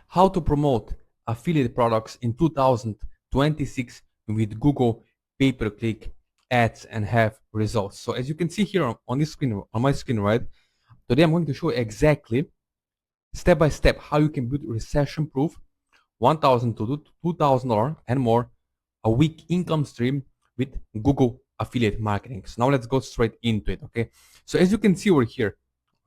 how to promote affiliate products in 2026 with Google pay-per-click ads and have results. So as you can see here on this screen, on my screen, right? Today I'm going to show exactly step by step how you can build recession-proof $1,000 to $2,000 and more a week income stream with Google affiliate marketing. So now let's go straight into it. Okay. So as you can see over here,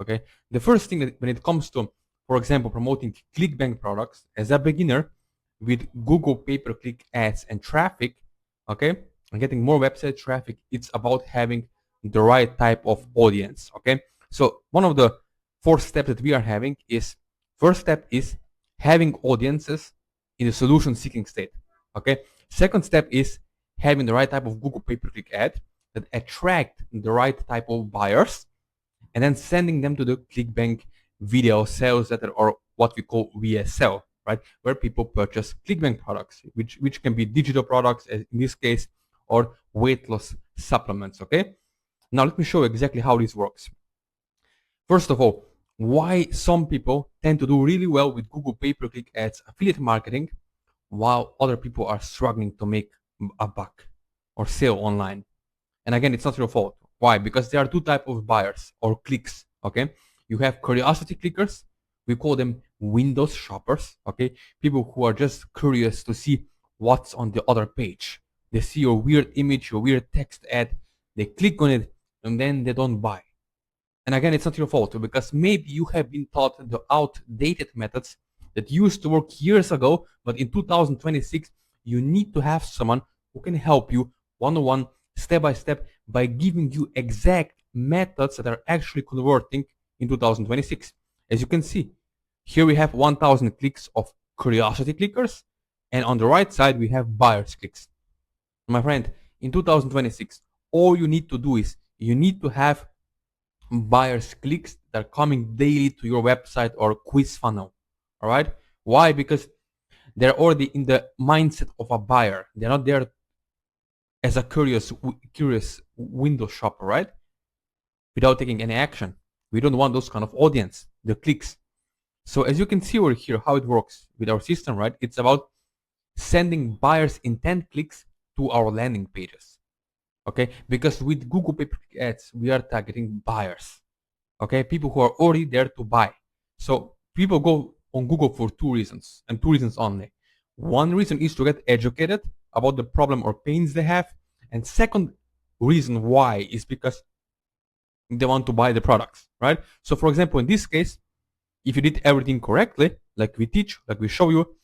okay, the first thing that when it comes to, for example, promoting ClickBank products as a beginner with Google pay-per-click ads and traffic, okay, and getting more website traffic, it's about having the right type of audience. Okay. So one of the 4 steps that we are having is, first step is having audiences in the solution seeking state. Okay. Second step is having the right type of Google pay-per-click ad that attract the right type of buyers, and then sending them to the ClickBank video sales letter, or what we call VSL, right? Where people purchase ClickBank products, which can be digital products, as in this case, or weight loss supplements. Okay. Now let me show you exactly how this works. First of all, why some people tend to do really well with Google pay-per-click ads affiliate marketing while other people are struggling to make a buck or sale online. And again, it's not your fault. Why? Because there are 2 types of buyers or clicks. Okay. You have curiosity clickers. We call them Windows shoppers. Okay. People who are just curious to see what's on the other page. They see your weird image, your weird text ad. They click on it and then they don't buy. And again, it's not your fault, because maybe you have been taught the outdated methods that used to work years ago, but in 2026, you need to have someone who can help you one-on-one, step by step, by giving you exact methods that are actually converting in 2026. As you can see, here we have 1,000 clicks of curiosity clickers, and on the right side, we have buyers clicks. My friend, in 2026, all you need to do is you need to have buyers clicks that are coming daily to your website or quiz funnel. All right. Why? Because they're already in the mindset of a buyer. They're not there as a curious window shopper, right? Without taking any action. We don't want those kind of audience, the clicks. So as you can see over here, how it works with our system, right? It's about sending buyers intent clicks to our landing pages. Okay, because with Google pay-per-click ads, we are targeting buyers. Okay, people who are already there to buy. So people go on Google for 2 reasons, and 2 reasons only. One reason is to get educated about the problem or pains they have, and second reason why is because they want to buy the products, right? So for example, in this case, if you did everything correctly, like we teach, like we show you,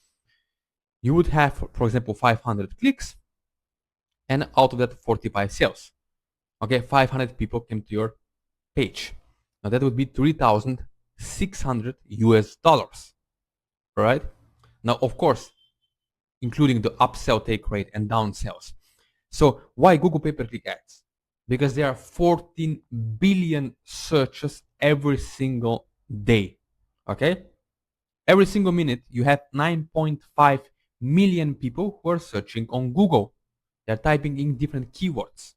you would have, for example, 500 clicks, and out of that 45 sales. Okay, 500 people came to your page. Now that would be 3,600 US dollars. Right? Now, of course, including the upsell take rate and downsales. So why Google pay-per-click ads? Because there are 14 billion searches every single day. Okay? Every single minute, you have 9.5 million people who are searching on Google. They're typing in different keywords.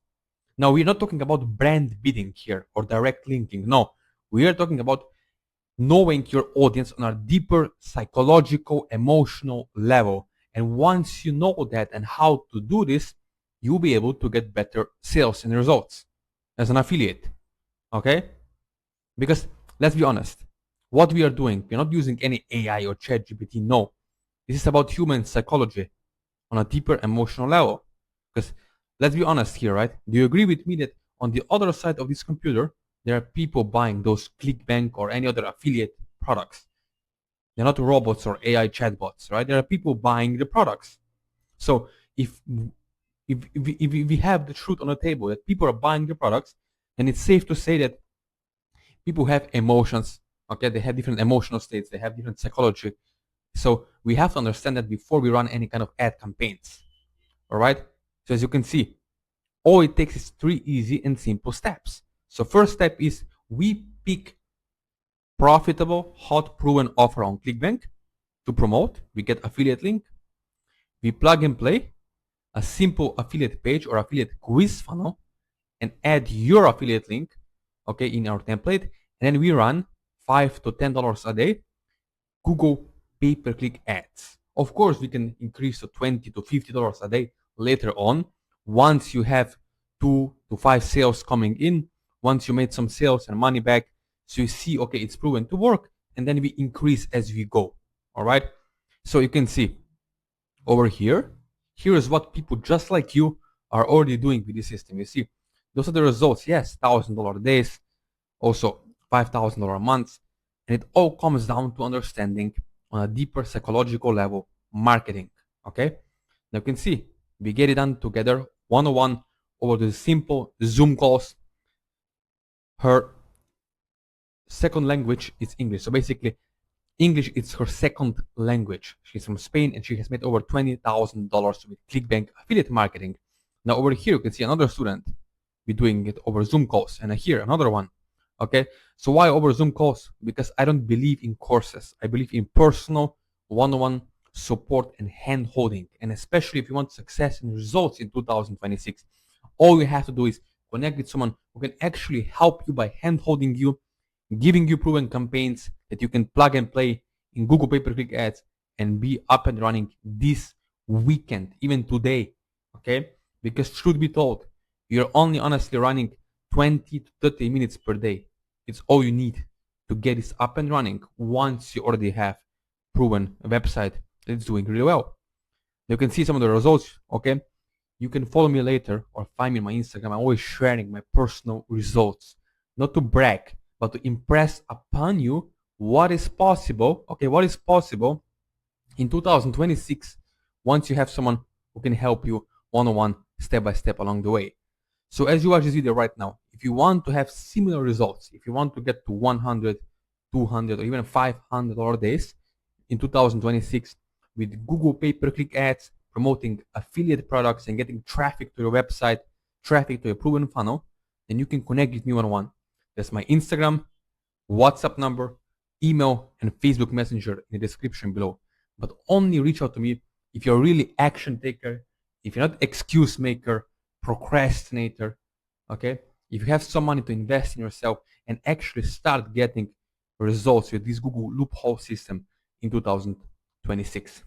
Now, we're not talking about brand bidding here or direct linking. No, we are talking about knowing your audience on a deeper psychological, emotional level. And once you know that and how to do this, you'll be able to get better sales and results as an affiliate. Okay? Because let's be honest, what we are doing, we're not using any AI or ChatGPT. No, this is about human psychology on a deeper emotional level. Because let's be honest here, right? Do you agree with me that on the other side of this computer, there are people buying those ClickBank or any other affiliate products? They're not robots or AI chatbots, right? There are people buying the products. So if we have the truth on the table that people are buying the products, then it's safe to say that people have emotions. Okay, they have different emotional states, they have different psychology. So we have to understand that before we run any kind of ad campaigns. All right. So as you can see, all it takes is 3 easy and simple steps. So first step is we pick profitable, hot, proven offer on ClickBank to promote. We get affiliate link. We plug and play a simple affiliate page or affiliate quiz funnel and add your affiliate link, okay, in our template. And then we run $5 to $10 a day Google pay-per-click ads. Of course, we can increase to $20 to $50 a day later on, once you have 2 to 5 sales coming in, once you made some sales and money back, so you see, okay, it's proven to work, and then we increase as we go. All right, so you can see over here, here is what people just like you are already doing with this system. You see, those are the results. Yes, $1,000 days, also $5,000 months, and it all comes down to understanding on a deeper psychological level marketing. Okay, now you can see we get it done together one-on-one over the simple Zoom calls. Her second language is English, so basically English is her second language. She's from Spain and she has made over $20,000 with ClickBank affiliate marketing. Now over here you can see another student be doing it over Zoom calls, and here another one. Okay, so why over Zoom calls? Because I don't believe in courses. I believe in personal one-on-one support and hand holding, and especially if you want success and results in 2026, all you have to do is connect with someone who can actually help you by hand holding you, giving you proven campaigns that you can plug and play in Google pay-per-click ads and be up and running this weekend, even today. Okay, because truth be told, you're only honestly running 20 to 30 minutes per day. It's all you need to get this up and running once you already have proven a website that is doing really well. You can see some of the results. Okay, you can follow me later or find me on my Instagram. I'm always sharing my personal results, not to brag, but to impress upon you what is possible. Okay, what is possible in 2026 once you have someone who can help you one-on-one, step by step along the way. So as you watch this video right now, if you want to have similar results, if you want to get to 100, 200, or even $500 days in 2026 with Google pay-per-click ads, promoting affiliate products and getting traffic to your website, traffic to your proven funnel, then you can connect with me one-on-one. There's my Instagram, WhatsApp number, email, and Facebook Messenger in the description below. But only reach out to me if you're really action taker, if you're not excuse maker, procrastinator, okay? If you have some money to invest in yourself and actually start getting results with this Google loophole system in 2026.